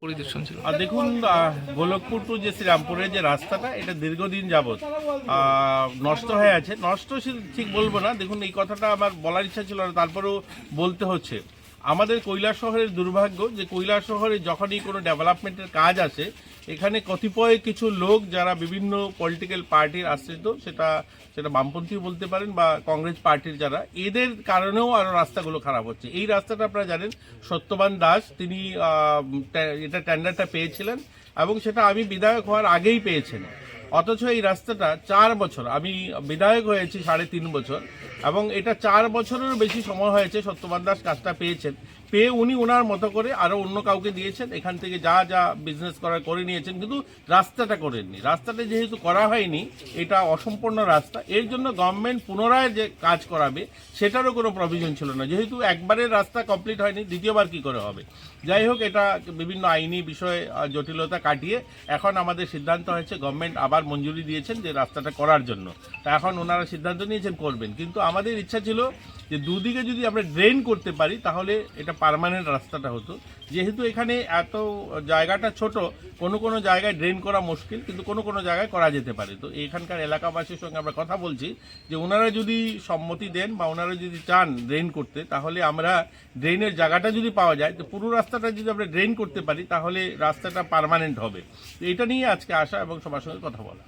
পরিদর্শন ছিল। দেখুন, গোলকপুর টু যে শ্রীরামপুরের যে রাস্তাটা, এটা দীর্ঘদিন যাবৎ নষ্ট হয়ে আছে। নষ্ট ঠিক বলবো না, দেখুন এই কথাটা আমার বলার ইচ্ছা ছিল না, তারপরেও বলতে হচ্ছে। আমাদের কৈলাসহরের দুর্ভাগ্য যে কৈলাসহরে যখনই কোনো ডেভেলপমেন্টের কাজ আসে, এখানে কতিপয় কিছু লোক যারা বিভিন্ন পলিটিক্যাল পার্টির আশ্রিত, সেটা বামপন্থী বলতে পারেন বা কংগ্রেস পার্টির যারা, এদের কারণেও আরও রাস্তাগুলো খারাপ হচ্ছে। এই রাস্তাটা আপনারা জানেন, সত্যবান দাস তিনি এটা টেন্ডারটা পেয়েছিলেন এবং সেটা আমি বিধায়ক হওয়ার আগেই পেয়েছেন। অথচ এই রাস্তাটা 4 বছর, আমি বিধায়ক হয়েছি 3.5 বছর, এবং এটা 4 বছরেরও বেশি সময় হয়েছে সত্যবান দাস কাজটা পেয়েছেন। পেয়ে উনি ওনার মতো করে আরও অন্য কাউকে দিয়েছেন, এখান থেকে যা যা বিজনেস করার করে নিয়েছেন, কিন্তু রাস্তাটা করেননি। রাস্তাটা যেহেতু করা হয়নি, এটা অসম্পূর্ণ রাস্তা, এর জন্য গভর্নমেন্ট পুনরায় যে কাজ করাবে সেটারও কোনো প্রভিশন ছিল না। যেহেতু একবারের রাস্তা কমপ্লিট হয়নি, দ্বিতীয়বার কি করে হবে? যাই হোক, এটা বিভিন্ন আইনি বিষয় জটিলতা কাটিয়ে এখন আমাদের সিদ্ধান্ত হয়েছে, গভর্নমেন্ট আবার মঞ্জুরি দিয়েছেন যে রাস্তাটা করার জন্য। তা এখন ওনারা সিদ্ধান্ত নিয়েছেন করবেন, কিন্তু আমাদের ইচ্ছা ছিল যে দুদিকে যদি আমরা ড্রেন করতে পারি তাহলে এটা পার্মানেন্ট রাস্তাটা হতো। যেহেতু এখানে এত জায়গাটা ছোট, কোনো জায়গায় ড্রেন করা মুশকিল, কিন্তু কোনো জায়গায় করা যেতে পারে। তো এখানকার এলাকাবাসীর সঙ্গে আমরা কথা বলছি যে ওনারা যদি সম্মতি দেন বা ওনারা যদি চান ড্রেন করতে, তাহলে আমরা ড্রেনের জায়গাটা যদি পাওয়া যায়, তো পুরো রাস্তাটা যদি আমরা ড্রেন করতে পারি তাহলে রাস্তাটা পার্মানেন্ট হবে। তো এটা নিয়ে আজকে আসা এবং সবার সঙ্গে কথা বলা।